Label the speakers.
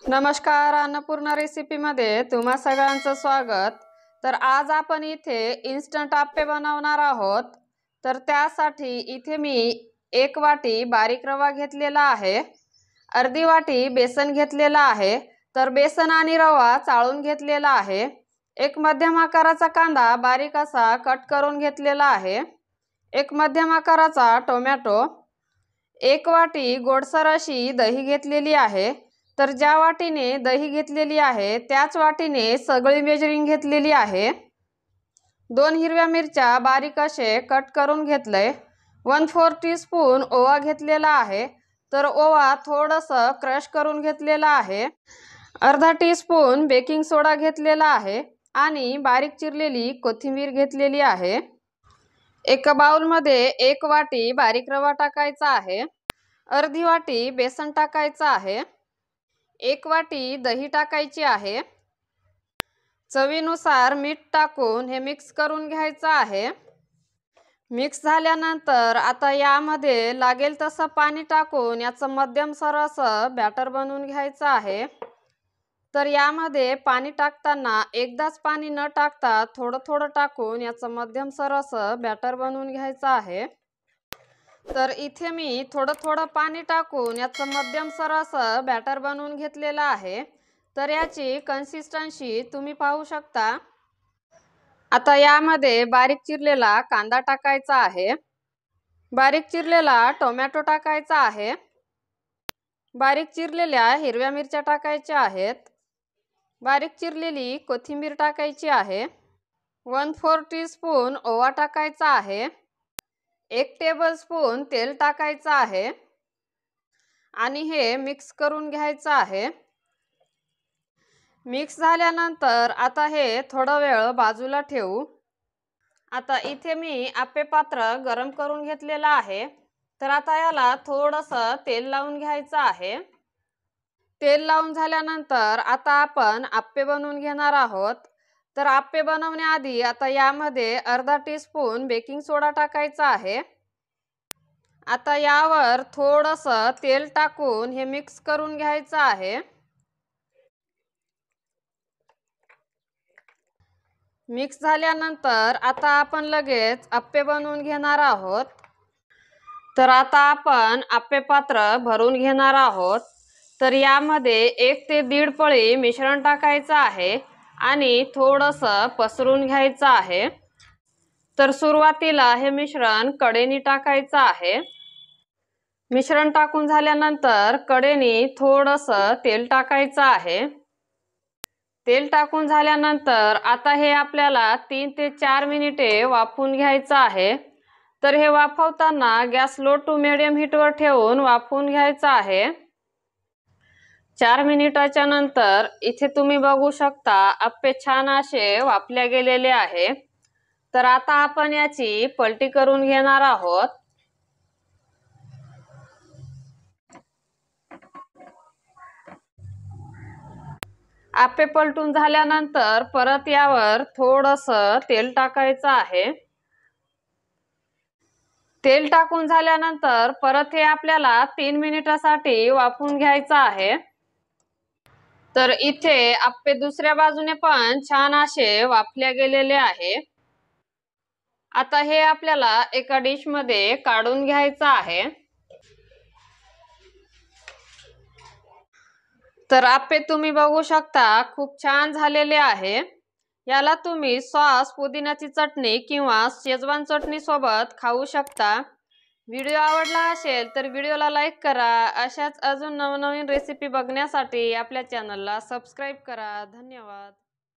Speaker 1: नमस्कार, अन्नपूर्णा रेसिपी मध्ये तुम्हा सगळ्यांचं स्वागत। तर आज आपण इथे इन्स्टंट आप्पे बनवणार आहोत। तर त्यासाठी इथे मी 1 वाटी बारीक रवा घेतलेला आहे, अर्धी वाटी बेसन घेतलेला आहे। तर बेसन आणि रवा चाळून घेतलेला आहे। एक मध्यम आकाराचा कांदा बारीक असा कट करून घेतलेला आहे, एक मध्यम आकाराचा टोमॅटो, 1 वाटी गोडसर अशी दही घेतलेली आहे। तर ज्या वाटीने दही घेतलेली आहे त्याच वाटीने सगळी मेजरिंग घेतलेली आहे। 2 हिरव्या मिरच्या बारीक असे कट करून घेतले, 1/4 टीस्पून ओवा घेतलेला आहे। तर ओवा थोडंसं क्रश करून घेतलेला आहे। अर्धा टीस्पून बेकिंग सोडा घेतलेला आहे आणि बारीक चिरलेली कोथिंबीर घेतलेली आहे। एका बाउलमध्ये 1 वाटी बारीक रवा टाकायचा आहे, अर्धी वाटी बेसन टाकायचं आहे, 1 वाटी दही टाकायची आहे, चवीनुसार मीठ टाकून हे मिक्स करून घ्यायचं आहे। मिक्स झाल्यानंतर आता यामध्ये लागेल तसं पाणी टाकून याचं मध्यम सर असं बॅटर बनवून घ्यायचं आहे। तर यामध्ये पाणी टाकताना एकदाच पाणी न टाकता थोडं थोडं टाकून याचं मध्यम सर असं बॅटर बनवून घ्यायचं आहे। तर इथे मी थोडं थोडं पाणी टाकून याचं मध्यम सर असं बॅटर बनवून घेतलेलं आहे। तर याची कन्सिस्टन्सी तुम्ही पाहू शकता। आता यामध्ये बारीक चिरलेला कांदा टाकायचा आहे, बारीक चिरलेला टोमॅटो टाकायचा आहे, बारीक चिरलेल्या हिरव्या मिरच्या टाकायच्या आहेत, बारीक चिरलेली कोथिंबीर टाकायची आहे, 1/4 टीस्पून ओवा टाकायचा आहे, 1 टेबलस्पून तेल टाकायचं आहे आणि हे मिक्स करून घ्यायचं आहे। मिक्स झाल्यानंतर आता हे थोडा वेळ बाजूला ठेवू। आता इथे मी आप्पे पात्र गरम करून घेतलेलं आहे। तर आता याला थोडंसं तेल लावून घ्यायचं आहे। तेल लावून झाल्यानंतर आता आपण आप्पे बनवून घेणार आहोत। तर आप्पे बनवण्याआधी आता यामध्ये अर्धा टीस्पून बेकिंग सोडा टाकायचा आहे। आता यावर थोडंसं तेल टाकून हे मिक्स करून घ्यायचं आहे। मिक्स झाल्यानंतर आता आपण लगेच आप्पे बनवून घेणार आहोत। तर आता आपण आप्पे पात्र भरून घेणार आहोत। तर यामध्ये 1 ते 1.5 पळी मिश्रण टाकायचं आहे आणि थोडंसं पसरून घ्यायचं आहे। तर सुरुवातीला हे मिश्रण कडेने टाकायचं आहे। मिश्रण टाकून झाल्यानंतर कडेने थोडंसं तेल टाकायचं आहे। तेल टाकून झाल्यानंतर आता हे आपल्याला 3 ते 4 मिनिटे वाफवून घ्यायचं आहे। तर हे वाफवताना गॅस लो टू मीडियम हीटवर ठेवून वाफवून घ्यायचं आहे। 4 मिनिटाच्या नंतर इथे तुम्ही बघू शकता आप्पे छान असे वाफले गेलेले आहे। तर आता आपण याची पलटी करून घेणार आहोत। आप्पे पलटून झाल्यानंतर परत यावर थोडंसं तेल टाकायचं आहे। तेल टाकून झाल्यानंतर परत हे आपल्याला 3 मिनिटासाठी वाफवून घ्यायचं आहे। तर इथे आप्पे दुसऱ्या बाजूने पण छान असे वाफले गेलेले आहे। आता हे आपल्याला एका डिश मध्ये काढून घ्यायचं आहे। तर आप्पे तुम्ही बघू शकता खूप छान झालेले आहे। याला तुम्ही सॉस, पुदिन्याची चटणी किंवा शेजवान चटणी सोबत खाऊ शकता। व्हिडिओ आवडला असेल तर व्हिडिओला लाईक करा। अशाच अजून नवनवीन रेसिपी बघण्यासाठी आपल्या चॅनलला सबस्क्राइब करा। धन्यवाद।